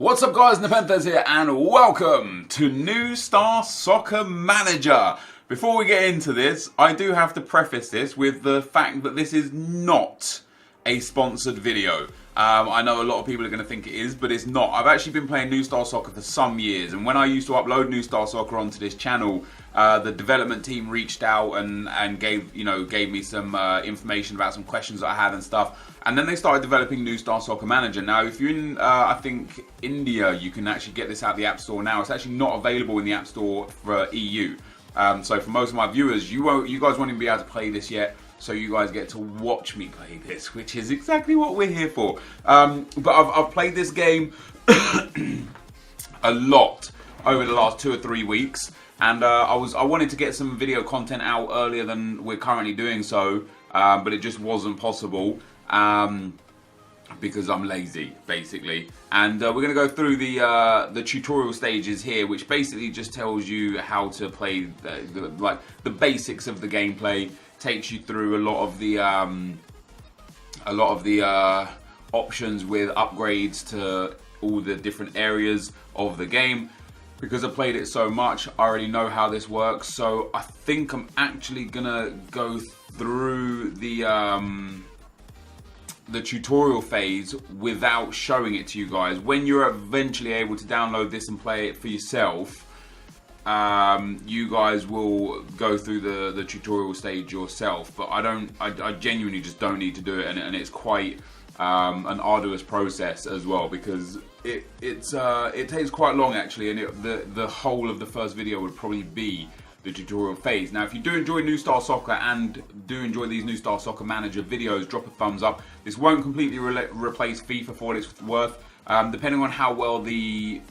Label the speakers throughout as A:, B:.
A: What's up guys, NepentheZ here and welcome to New Star Soccer Manager. Before we get into this, I do have to preface this with the fact that this is not a sponsored video. I know a lot of people are going to think it is, but it's not. I've actually been playing New Star Soccer for some years, and when I used to upload New Star Soccer onto this channel, the development team reached out and gave me some information about some questions that I had and stuff. And then they started developing New Star Soccer Manager. Now, if you're in, I think, India, you can actually get this out of the App Store now. It's actually not available in the App Store for EU. So for most of my viewers, you guys won't even be able to play this yet. So you guys get to watch me play this, which is exactly what we're here for. But I've played this game a lot over the last 2 or 3 weeks. And I wanted to get some video content out earlier than we're currently doing so. But it just wasn't possible. Because I'm lazy, basically, and we're going to go through the tutorial stages here, which basically just tells you how to play the basics of the gameplay. Takes you through a lot of the options with upgrades to all the different areas of the game. Because I played it so much, I already know how this works. So I think I'm actually gonna go through the tutorial phase without showing it to you guys. When you're eventually able to download this and play it for yourself, you guys will go through the tutorial stage yourself. But I genuinely just don't need to do it, and it's quite an arduous process as well, because it takes quite long actually, and the whole of the first video would probably be the tutorial phase. Now, if you do enjoy New Star Soccer and do enjoy these New Star Soccer Manager videos, drop a thumbs up. This won't completely replace FIFA for what it's worth. Depending on how well the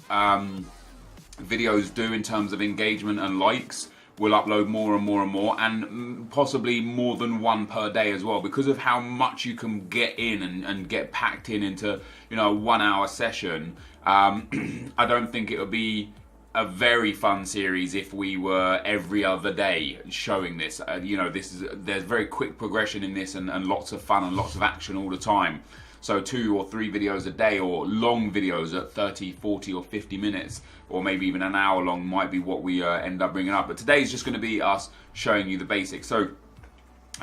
A: videos do in terms of engagement and likes, we'll upload more and more and more, and possibly more than one per day as well, because of how much you can get in and get packed into a 1 hour session. I don't think it would be a very fun series if we were every other day showing this. There's very quick progression in this, and lots of fun and lots of action all the time. So 2 or 3 videos a day, or long videos at 30, 40 or 50 minutes, or maybe even an hour long might be what we end up bringing up. But today's just going to be us showing you the basics. So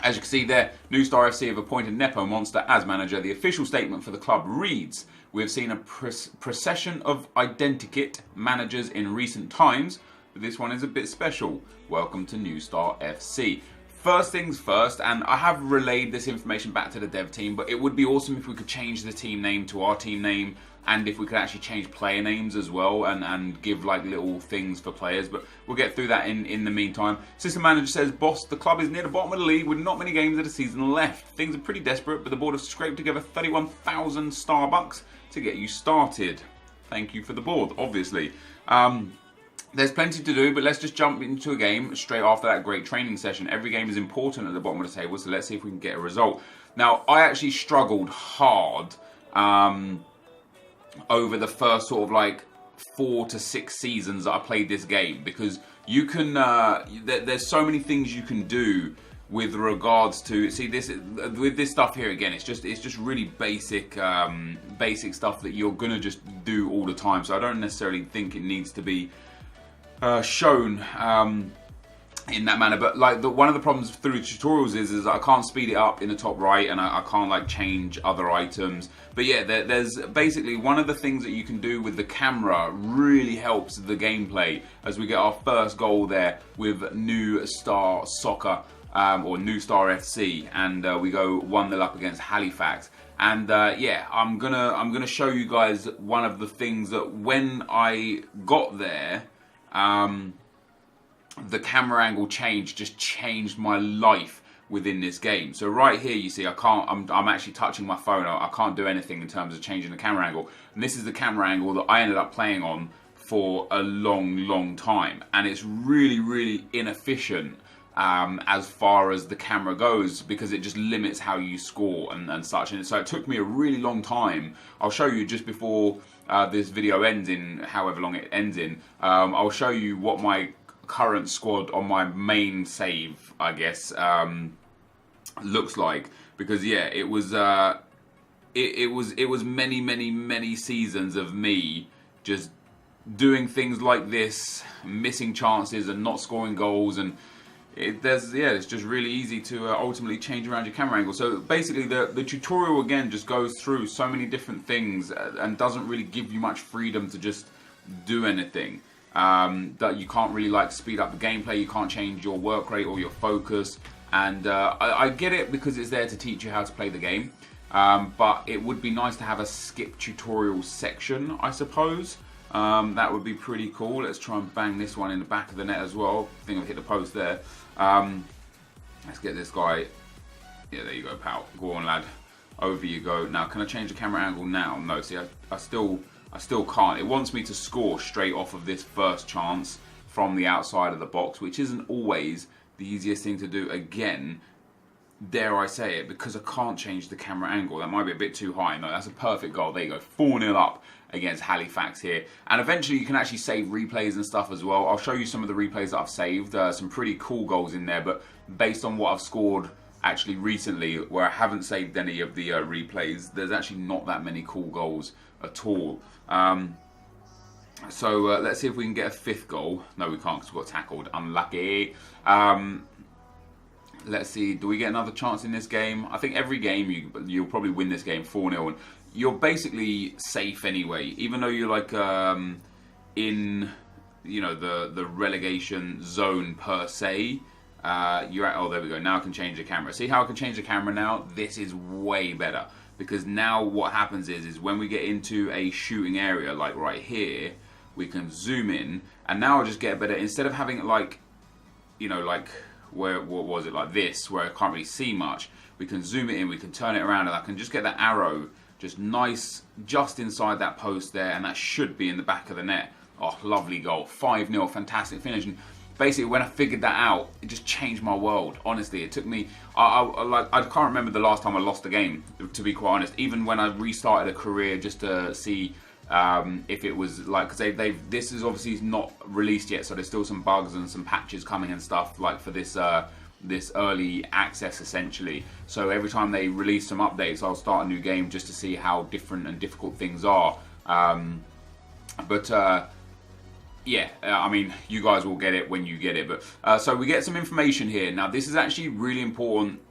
A: as you can see there, New Star FC have appointed Nepo Monster as manager. The official statement for the club reads: "We have seen a procession of identikit managers in recent times, but this one is a bit special. Welcome to New Star FC." First things first, and I have relayed this information back to the dev team, but it would be awesome if we could change the team name to our team name, and if we could actually change player names as well, and give like little things for players, but we'll get through that in the meantime. System manager says, "Boss, the club is near the bottom of the league with not many games of the season left. Things are pretty desperate, but the board have scraped together 31,000 Starbucks to get you started." Thank you for the board, obviously. There's plenty to do, but let's just jump into a game straight after that great training session. Every game is important at the bottom of the table, so let's see if we can get a result. Now, I actually struggled hard over the first sort of like 4 to 6 seasons that I played this game, because you can there's so many things you can do with regards to, see, this with this stuff here again, it's just really basic stuff that you're gonna just do all the time. So I don't necessarily think it needs to be shown in that manner. But like one of the problems through tutorials is that I can't speed it up in the top right, and I can't like change other items. But yeah, there's basically one of the things that you can do with the camera really helps the gameplay, as we get our first goal there with New Star Soccer, or New Star FC, and we go 1-0 up against Halifax. And yeah, I'm gonna show you guys one of the things that when I got there, the camera angle just changed my life within this game. So right here, you see, I'm actually touching my phone. I can't do anything in terms of changing the camera angle. And this is the camera angle that I ended up playing on for a long time. And it's really inefficient as far as the camera goes, because it just limits how you score and such. And so it took me a really long time. I'll show you just before this video ends, in however long it ends in. I'll show you what my current squad on my main save, I guess, looks like, because yeah, it was many seasons of me just doing things like this, missing chances and not scoring goals, and it's just really easy to ultimately change around your camera angle. So basically the tutorial again just goes through so many different things and doesn't really give you much freedom to just do anything. That you can't really like speed up the gameplay, you can't change your work rate or your focus, and I get it because it's there to teach you how to play the game, but it would be nice to have a skip tutorial section, I suppose. That would be pretty cool. Let's try and bang this one in the back of the net as well. I think I've hit the post there. Let's get this guy. Yeah, there you go, pal. Go on, lad. Over you go. Now, can I change the camera angle now? No, see, I still can't. It wants me to score straight off of this first chance from the outside of the box, which isn't always the easiest thing to do. Again, dare I say it, because I can't change the camera angle. That might be a bit too high. No, that's a perfect goal. There you go. 4-0 up against Halifax here. And eventually you can actually save replays and stuff as well. I'll show you some of the replays that I've saved. Some pretty cool goals in there, but based on what I've scored actually recently, where I haven't saved any of the replays, there's actually not that many cool goals at all. So let's see if we can get a fifth goal. No, we can't because we got tackled. Unlucky. Let's see, do we get another chance in this game? I think every game you'll probably win this game 4-0, and you're basically safe anyway. Even though you're like in, you know, the relegation zone per se, you're at, oh, there we go. Now I can change the camera. See how I can change the camera now? This is way better, because now what happens is when we get into a shooting area, like right here, we can zoom in, and now I'll just get better. Instead of having it like, you know, like, what was it, like this, where I can't really see much, we can zoom it in, we can turn it around, and I can just get that arrow just nice just inside that post there, and that should be in the back of the net. Oh, lovely goal. 5-0, fantastic finish. And basically when I figured that out, it just changed my world. Honestly, it took me, I can't remember the last time I lost a game, to be quite honest. Even when I restarted a career just to see if it was like, because this is obviously not released yet, so there's still some bugs and some patches coming and stuff like for this this early access essentially. So every time they release some updates, I'll start a new game just to see how different and difficult things are. Yeah, I mean, you guys will get it when you get it. But so we get some information here. Now this is actually really important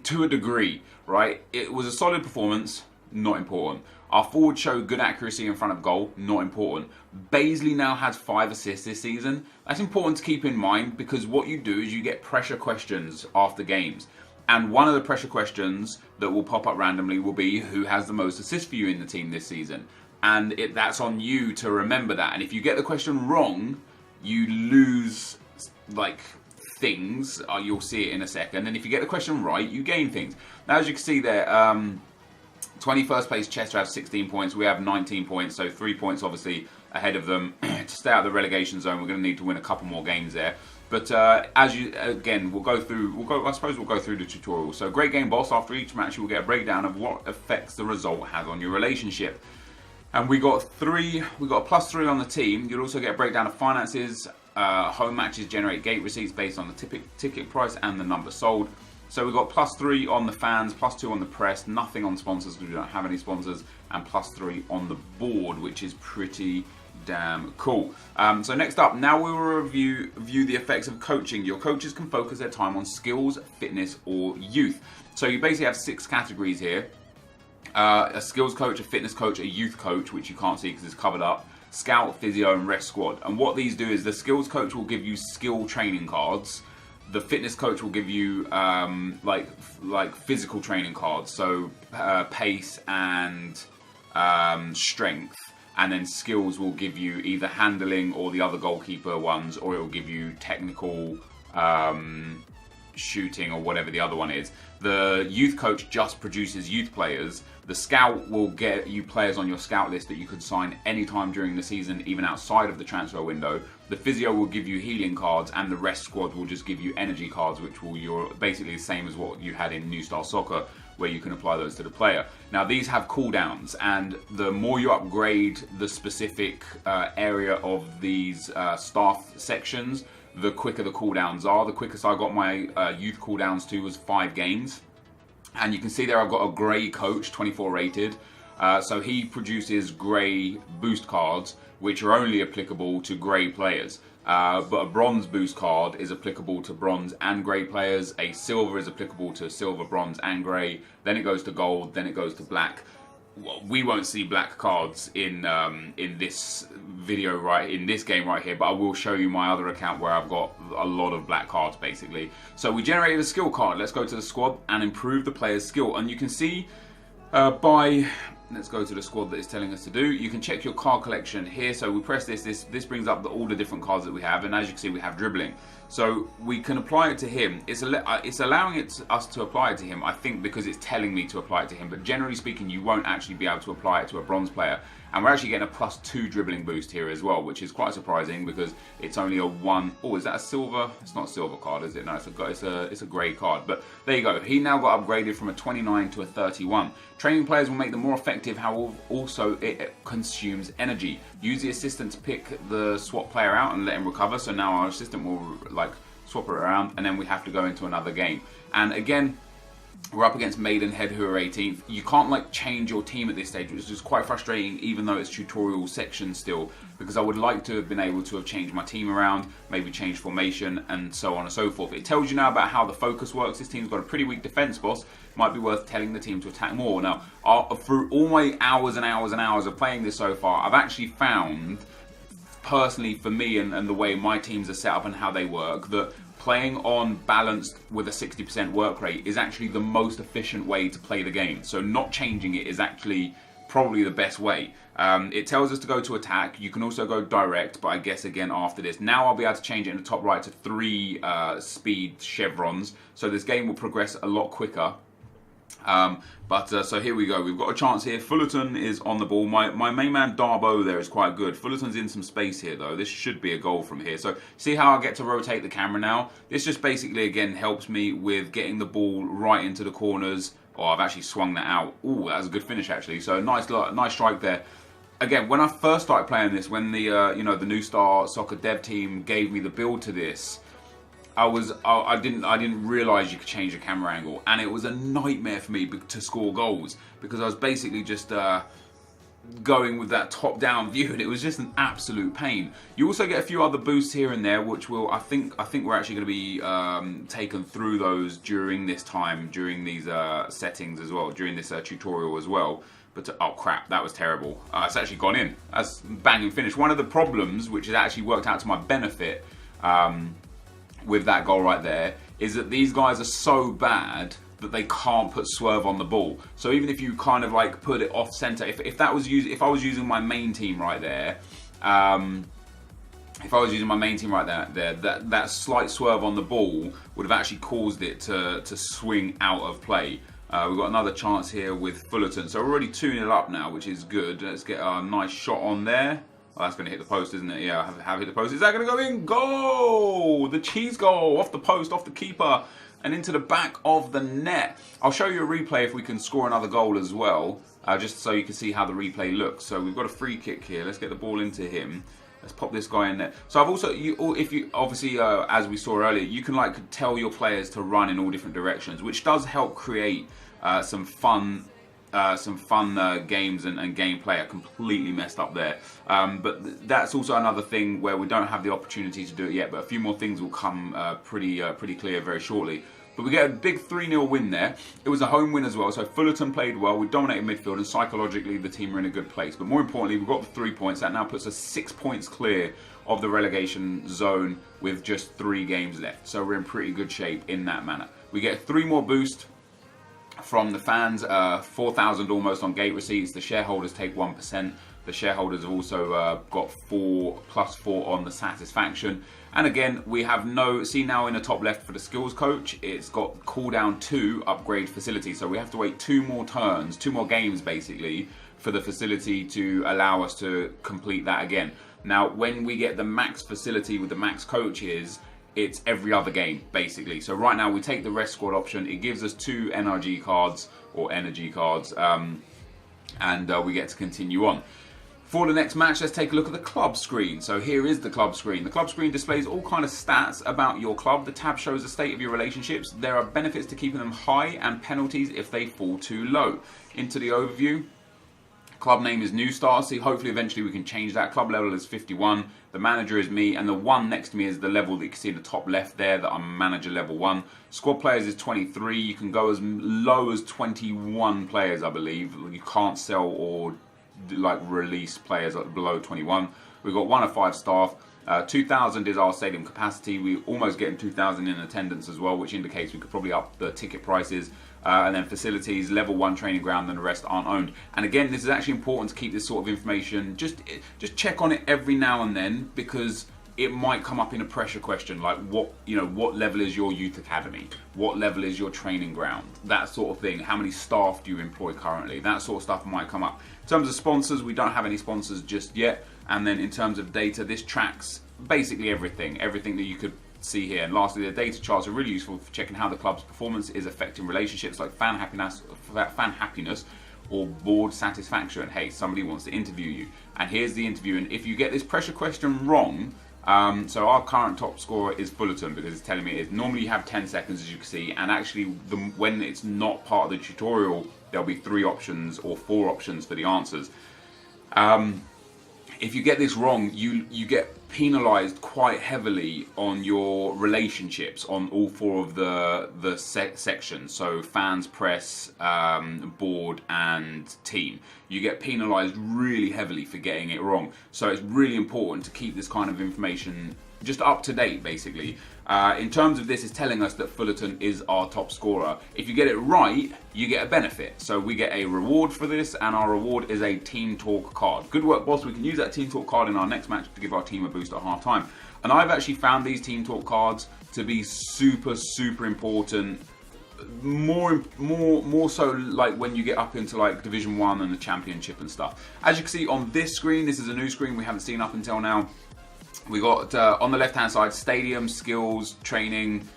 A: to a degree, right? It was a solid performance, not important. Our forwards show good accuracy in front of goal, not important. Baisley now has 5 assists this season. That's important to keep in mind, because what you do is you get pressure questions after games. And one of the pressure questions that will pop up randomly will be who has the most assists for you in the team this season. And that's on you to remember that. And if you get the question wrong, you lose like things. You'll see it in a second. And if you get the question right, you gain things. Now, as you can see there, 21st place Chester have 16 points. We have 19 points, so 3 points obviously ahead of them. To stay out of the relegation zone, we're going to need to win a couple more games there. But as you, again, I suppose we'll go through the tutorial. So great game, boss. After each match, you will get a breakdown of what effects the result has on your relationship. And we got a +3 on the team. You'll also get a breakdown of finances. Home matches generate gate receipts based on the ticket price and the number sold. So we've got +3 on the fans, +2 on the press, nothing on sponsors because we don't have any sponsors, and +3 on the board, which is pretty damn cool. So next up, now we will review the effects of coaching. Your coaches can focus their time on skills, fitness, or youth. So you basically have 6 categories here. A skills coach, a fitness coach, a youth coach, which you can't see because it's covered up, scout, physio, and rest squad. And what these do is the skills coach will give you skill training cards. The fitness coach will give you like physical training cards, so pace and strength, and then skills will give you either handling or the other goalkeeper ones, or it will give you technical shooting or whatever the other one is. The youth coach just produces youth players. The scout will get you players on your scout list that you can sign anytime during the season, even outside of the transfer window. The physio will give you healing cards, and the rest squad will just give you energy cards, which you're basically the same as what you had in New Style Soccer, where you can apply those to the player. Now these have cooldowns, and the more you upgrade the specific area of these staff sections, the quicker the cooldowns are. The quickest I got my youth cooldowns to was 5 games. And you can see there I've got a grey coach, 24 rated. So he produces grey boost cards, which are only applicable to grey players. But a bronze boost card is applicable to bronze and grey players. A silver is applicable to silver, bronze, and grey. Then it goes to gold. Then it goes to black. Well, we won't see black cards in this video in this game right here, but I will show you my other account where I've got a lot of black cards basically. So we generated a skill card. Let's go to the squad and improve the player's skill, and you can see let's go to the squad that it's telling us to do. You can check your card collection here. So we press this brings up all the different cards that we have, and as you can see we have dribbling. So we can apply it to him. It's allowing us to apply it to him, I think, because it's telling me to apply it to him. But generally speaking, you won't actually be able to apply it to a bronze player. And we're actually getting a +2 dribbling boost here as well, which is quite surprising because it's only a 1. Oh, is that a silver? It's not a silver card, is it? No, it's a grey card. But there you go. He now got upgraded from a 29 to a 31. Training players will make them more effective, however, also it consumes energy. Use the assistant to pick the swap player out and let him recover. So now our assistant will swap it around, and then we have to go into another game. And again, we're up against Maidenhead, who are 18th. You can't change your team at this stage, which is just quite frustrating, even though it's tutorial section still, because I would like to have been able to have changed my team around, maybe change formation, and so on and so forth. It tells you now about how the focus works. This team's got a pretty weak defense, boss. Might be worth telling the team to attack more. Now, through all my hours and hours and hours of playing this so far, I've actually found, personally for me and the way my teams are set up and how they work, that playing on balanced with a 60% work rate is actually the most efficient way to play the game. So not changing it is actually probably the best way. It tells us to go to attack. You can also go direct, but I guess again after this. Now I'll be able to change it in the top right to 3 speed chevrons. So this game will progress a lot quicker. So here we go. We've got a chance here. Fullerton is on the ball. My main man Darbo there is quite good. Fullerton's in some space here though. This should be a goal from here. So see how I get to rotate the camera now? This just basically again helps me with getting the ball right into the corners. Oh, I've actually swung that out. Ooh, that was a good finish actually. So nice strike there. Again, when I first started playing this, when the the New Star Soccer dev team gave me the build to this, I didn't realize you could change the camera angle, and it was a nightmare for me to score goals because I was basically just going with that top-down view, and it was just an absolute pain. You also get a few other boosts here and there, which will I think we're actually going to be taken through those during this time, during these settings as well, during this tutorial as well. But oh crap, that was terrible. It's actually gone in. That's banging finish. One of the problems, which has actually worked out to my benefit. With that goal right there, is that these guys are so bad that they can't put swerve on the ball. So even if you kind of put it off center, if I was using my main team right there, that slight swerve on the ball would have actually caused it to swing out of play. We've got another chance here with Fullerton. So we're already 2-0 up now, which is good. Let's get a nice shot on there. Oh, that's going to hit the post, isn't it? Yeah, have hit the post. Is that going to go in? Goal! The cheese goal! Off the post, off the keeper, and into the back of the net. I'll show you a replay if we can score another goal as well, just so you can see how the replay looks. So we've got a free kick here. Let's get the ball into him. Let's pop this guy in there. So I've also, obviously, as we saw earlier, you can tell your players to run in all different directions, which does help create some fun games and gameplay. I completely messed up there, but that's also another thing where we don't have the opportunity to do it yet, but a few more things will come pretty clear very shortly. But we get a big 3-0 win there. It was a home win as well, so Fullerton played well. We dominated midfield, and psychologically the team are in a good place. But more importantly, we've got the 3 points. That now puts us 6 points clear of the relegation zone with just 3 games left. So we're in pretty good shape in that manner. We get 3 more boost from the fans, 4,000 almost on gate receipts. The shareholders take 1%. The shareholders have also got +4 on the satisfaction. And again, we have see now in the top left for the skills coach, it's got cooldown 2 upgrade facility. So we have to wait 2 more turns, 2 more games basically, for the facility to allow us to complete that again. Now, when we get the max facility with the max coaches, it's every other game basically. So right now we take the rest squad option. It gives us 2 NRG cards or energy cards, and we get to continue on. For the next match, let's take a look at the club screen. So here is the club screen. The club screen displays all kind of stats about your club. The tab shows the state of your relationships. There are benefits to keeping them high and penalties if they fall too low. Into the overview. Club name is New Star. See, hopefully eventually we can change that. Club level is 51. The manager is me, and the 1 next to me is the level that you can see in the top left there, that I'm manager level 1. Squad players is 23. You can go as low as 21 players, I believe. You can't sell or like release players below 21. We've got 1 of 5 staff. 2,000 is our stadium capacity. We almost getting 2,000 in attendance as well, which indicates we could probably up the ticket prices. And then facilities, level 1 training ground, and the rest aren't owned. And again, this is actually important to keep this sort of information. Just check on it every now and then, because it might come up in a pressure question, like what level is your youth academy? What level is your training ground? That sort of thing. How many staff do you employ currently? That sort of stuff might come up. In terms of sponsors, we don't have any sponsors just yet. And then in terms of data, this tracks basically everything that you could see here. And lastly, the data charts are really useful for checking how the club's performance is affecting relationships like fan happiness or board satisfaction. Hey, somebody wants to interview you, and here's the interview. And if you get this pressure question wrong, so our current top scorer is Fullerton, because it's telling me it is. Normally you have 10 seconds, as you can see, and actually when it's not part of the tutorial, there'll be 3 options or 4 options for the answers. If you get this wrong, you get penalised quite heavily on your relationships on all 4 of the sections. So fans, press, board, and team. You get penalised really heavily for getting it wrong. So it's really important to keep this kind of information just up to date, basically. In terms of this, is telling us that Fullerton is our top scorer. If you get it right, you get a benefit. So we get a reward for this, and our reward is a Team Talk card. Good work, boss. We can use that Team Talk card in our next match to give our team a boost at half time. And I've actually found these Team Talk cards to be super, super important. More so like when you get up into like Division 1 and the Championship and stuff. As you can see on this screen, this is a new screen we haven't seen up until now. We got on the left hand side, stadium, skills, training,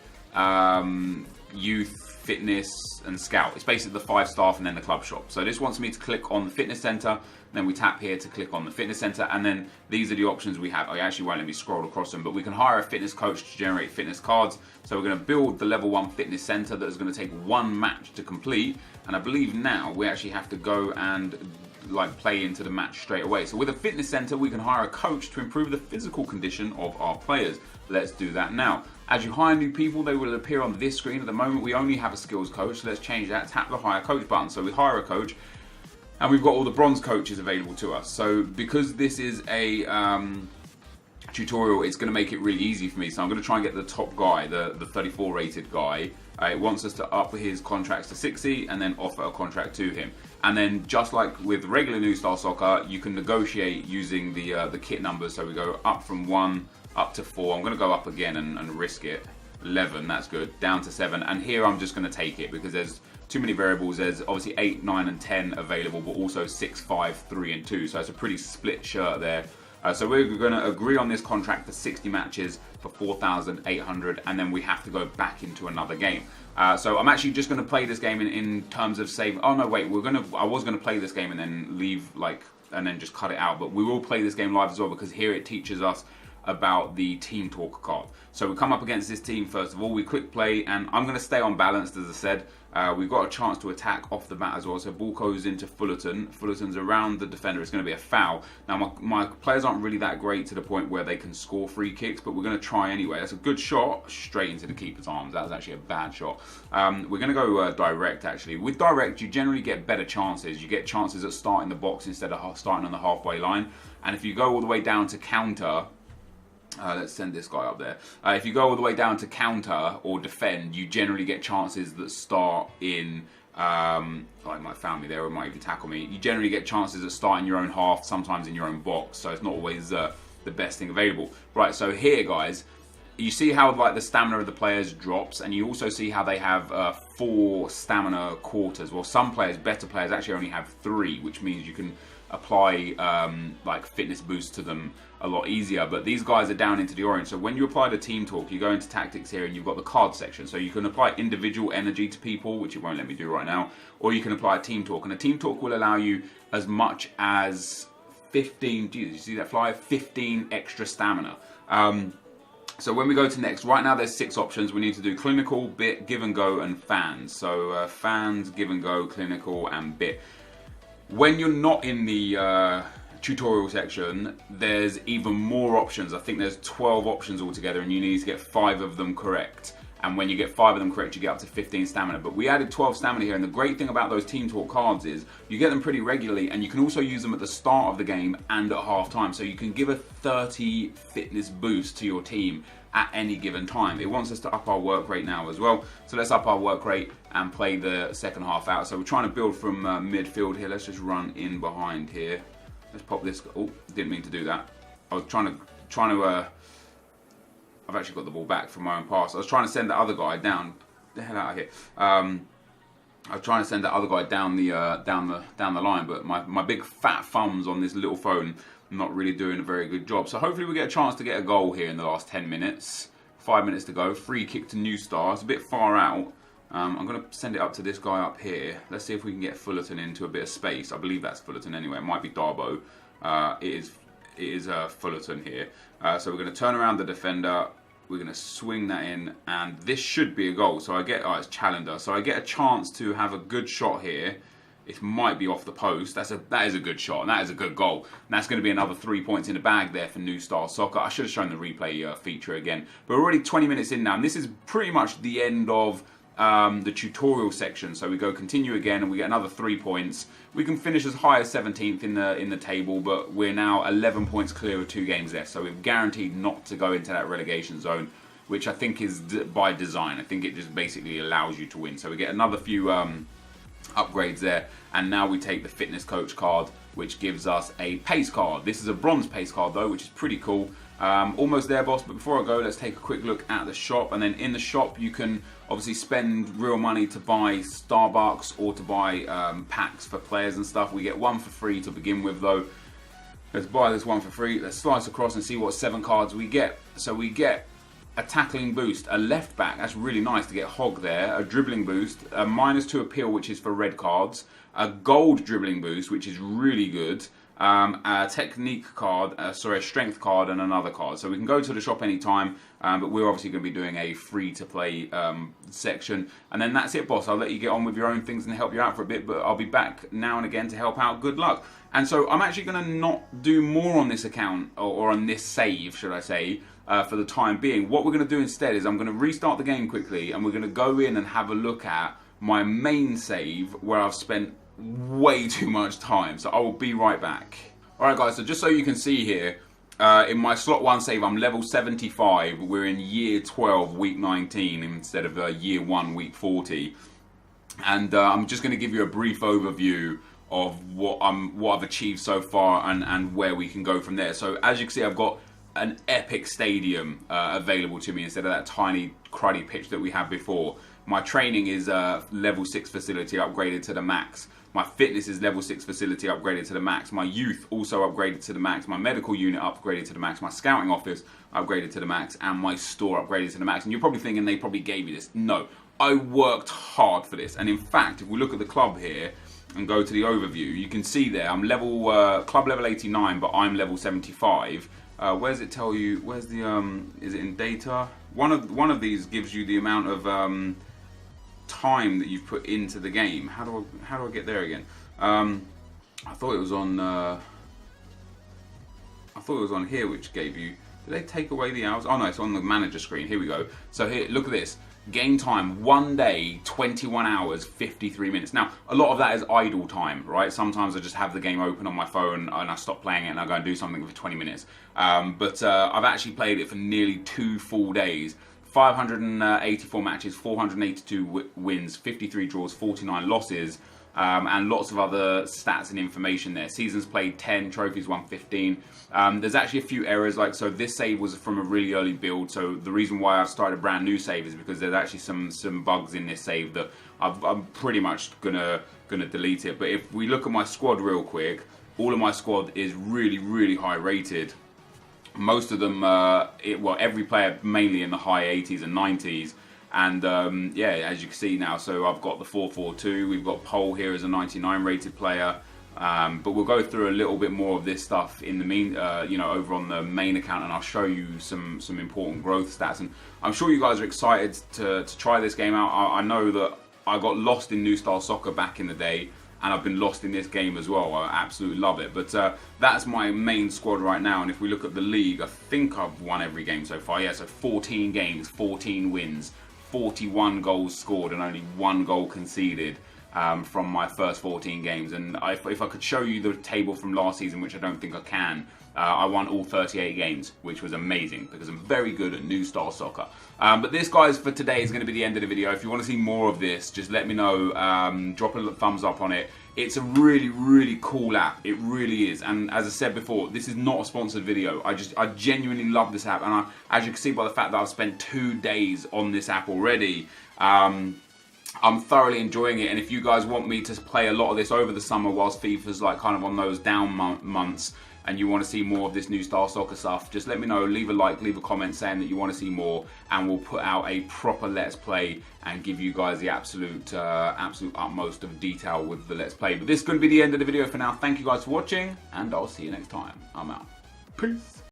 A: youth, fitness, and scout. It's basically the 5 staff and then the club shop. So this wants me to click on the fitness center, then we tap here to click on the fitness center, and then these are the options we have. I actually won't let me scroll across them, but we can hire a fitness coach to generate fitness cards. So we're going to build the level 1 fitness center that is going to take 1 match to complete, and I believe now we actually have to go and like play into the match straight away. So with a fitness center, we can hire a coach to improve the physical condition of our players. Let's do that now. As you hire new people, they will appear on this screen. At the moment, we only have a skills coach, so let's change that. Tap the hire coach button. So we hire a coach, and we've got all the bronze coaches available to us. So because this is a tutorial, it's going to make it really easy for me. So I'm going to try and get the top guy, the 34 rated guy. It wants us to up his contracts to 60 and then offer a contract to him. And then just like with regular New Style Soccer, you can negotiate using the kit numbers. So we go up from 1 up to 4. I'm going to go up again and risk it. 11, that's good. Down to 7. And here I'm just going to take it because there's too many variables. There's obviously 8, 9 and 10 available, but also 6, 5, 3 and 2. So it's a pretty split shirt there. So we're going to agree on this contract for 60 matches for 4,800, and then we have to go back into another game. So I'm actually just going to play this game in terms of saving. Oh no, wait, I was going to play this game and then leave and then just cut it out. But we will play this game live as well, because here it teaches us about the Team Talk card. So we come up against this team first of all. We click play, and I'm going to stay on balanced, as I said. We've got a chance to attack off the bat as well. So ball goes into Fullerton. Fullerton's around the defender. It's going to be a foul. Now my players aren't really that great to the point where they can score free kicks, but we're going to try anyway. That's a good shot, straight into the keeper's arms. That was actually a bad shot. We're going to go direct actually. With direct, you generally get better chances. You get chances at starting the box instead of starting on the halfway line. And if you go all the way down to counter, let's send this guy up there. If you go all the way down to counter or defend, you generally get chances that start in, like my family there, or might even tackle me. You generally get chances that start in your own half, sometimes in your own box. So it's not always the best thing available. Right, so here, guys, you see how like the stamina of the players drops, and you also see how they have 4 stamina quarters. Well, some players, better players, actually only have 3, which means you can apply like fitness boosts to them a lot easier. But these guys are down into the orange. So when you apply the Team Talk, you go into tactics here and you've got the card section. So you can apply individual energy to people, which it won't let me do right now, or you can apply a Team Talk. And a Team Talk will allow you as much as 15, geez, you see that fly? 15 extra stamina. So when we go to next, right now there's 6 options. We need to do clinical, bit, give and go, and fans. So fans, give and go, clinical, and bit. When you're not in the tutorial section, there's even more options. I think there's 12 options altogether, and you need to get 5 of them correct. And when you get 5 of them correct, you get up to 15 stamina. But we added 12 stamina here, and the great thing about those Team Talk cards is you get them pretty regularly, and you can also use them at the start of the game and at half time. So you can give a 30 fitness boost to your team at any given time. It wants us to up our work rate now as well. So let's up our work rate and play the second half out. So we're trying to build from midfield here. Let's just run in behind here. Let's pop this. Oh, didn't mean to do that. I was trying to. I've actually got the ball back from my own pass. I was trying to send the other guy down. The hell out of here. I was trying to send the other guy down the line, but my big fat thumbs on this little phone not really doing a very good job. So hopefully we get a chance to get a goal here in the last 10 minutes. 5 minutes to go. Free kick to New Star. It's a bit far out. I'm going to send it up to this guy up here. Let's see if we can get Fullerton into a bit of space. I believe that's Fullerton anyway. It might be Darbo. It is Fullerton here. So we're going to turn around the defender. We're going to swing that in, and this should be a goal. So I get, it's Challenger. So I get a chance to have a good shot here. It might be off the post. That is a good shot, and that is a good goal. And that's going to be another 3 points in the bag there for New Star Soccer. I should have shown the replay feature again. But we're already 20 minutes in now, and this is pretty much the end of the tutorial section. So we go continue again, and we get another 3 points. We can finish as high as 17th in the table, but we're now 11 points clear of 2 games left. So we're guaranteed not to go into that relegation zone, which I think is by design. I think it just basically allows you to win. So we get another few upgrades there, and now we take the fitness coach card, which gives us a pace card. This is a bronze pace card though, which is pretty cool. Almost there, boss, but before I go, let's take a quick look at the shop. And then in the shop you can obviously spend real money to buy Starbucks or to buy packs for players and stuff. We get 1 for free to begin with though. Let's buy this 1 for free. Let's slice across and see what 7 cards we get. So we get a tackling boost, a left back, that's really nice to get Hog there, a dribbling boost, a -2 appeal, which is for red cards, a gold dribbling boost, which is really good, a technique card, a strength card, and another card. So we can go to the shop anytime, but we're obviously going to be doing a free to play section. And then that's it, boss. I'll let you get on with your own things and help you out for a bit, but I'll be back now and again to help out. Good luck. And so I'm actually going to not do more on this account, or on this save, should I say, for the time being. What we're going to do instead is I'm going to restart the game quickly, and we're going to go in and have a look at my main save where I've spent way too much time. So I will be right back. Alright guys, so just so you can see here, in my slot 1 save I'm level 75. We're in year 12 week 19 instead of year 1 week 40, and I'm just going to give you a brief overview of what I've achieved so far and where we can go from there. So as you can see, I've got an epic stadium available to me instead of that tiny cruddy pitch that we had before. My training is level 6 facility upgraded to the max. My fitness is level 6 facility upgraded to the max. My youth also upgraded to the max. My medical unit upgraded to the max. My scouting office upgraded to the max. And my store upgraded to the max. And you're probably thinking they probably gave you this. No, I worked hard for this. And in fact, if we look at the club here and go to the overview, you can see there I'm club level 89, but I'm level 75. Where does it tell you? Where's the is it in data? One of these gives you the amount of time that you've put into the game. How do I get there again? I thought it was on here, which gave you. Did they take away the hours? Oh no, it's on the manager screen. Here we go. So here, look at this. Game time, 1 day, 21 hours, 53 minutes. Now, a lot of that is idle time, right? Sometimes I just have the game open on my phone and I stop playing it and I go and do something for 20 minutes. But I've actually played it for nearly 2 full days. 584 matches, 482 wins, 53 draws, 49 losses, and lots of other stats and information there. Seasons played 10, trophies won 15. There's actually a few errors, so this save was from a really early build, so the reason why I've started a brand new save is because there's actually some bugs in this save that I'm pretty much gonna delete it. But if we look at my squad real quick, all of my squad is really high rated. Most of them, every player mainly in the high 80s and 90s. And yeah, as you can see now, so I've got the 442. We've got Pole here as a 99 rated player. But we'll go through a little bit more of this stuff in the over on the main account, and I'll show you some important growth stats. And I'm sure you guys are excited to try this game out. I know that I got lost in New Style Soccer back in the day, and I've been lost in this game as well. I absolutely love it. But that's my main squad right now, and if we look at the league, I think I've won every game so far. Yeah, so 14 games, 14 wins, 41 goals scored, and only 1 goal conceded. From my first 14 games, and if I could show you the table from last season, which I don't think I can, I won all 38 games, which was amazing because I'm very good at new style soccer. But this, guys, for today is going to be the end of the video. If you want to see more of this, just let me know. Drop a thumbs up on it. It's a really, really cool app. It really is. And as I said before, this is not a sponsored video. I genuinely love this app, and as you can see by the fact that I've spent 2 days on this app already, I'm thoroughly enjoying it. And if you guys want me to play a lot of this over the summer whilst FIFA's like kind of on those down months, and you want to see more of this new style soccer stuff, just let me know. Leave a like, leave a comment saying that you want to see more, and we'll put out a proper Let's Play and give you guys the absolute utmost of detail with the Let's Play. But this is going to be the end of the video for now. Thank you guys for watching, and I'll see you next time. I'm out. Peace.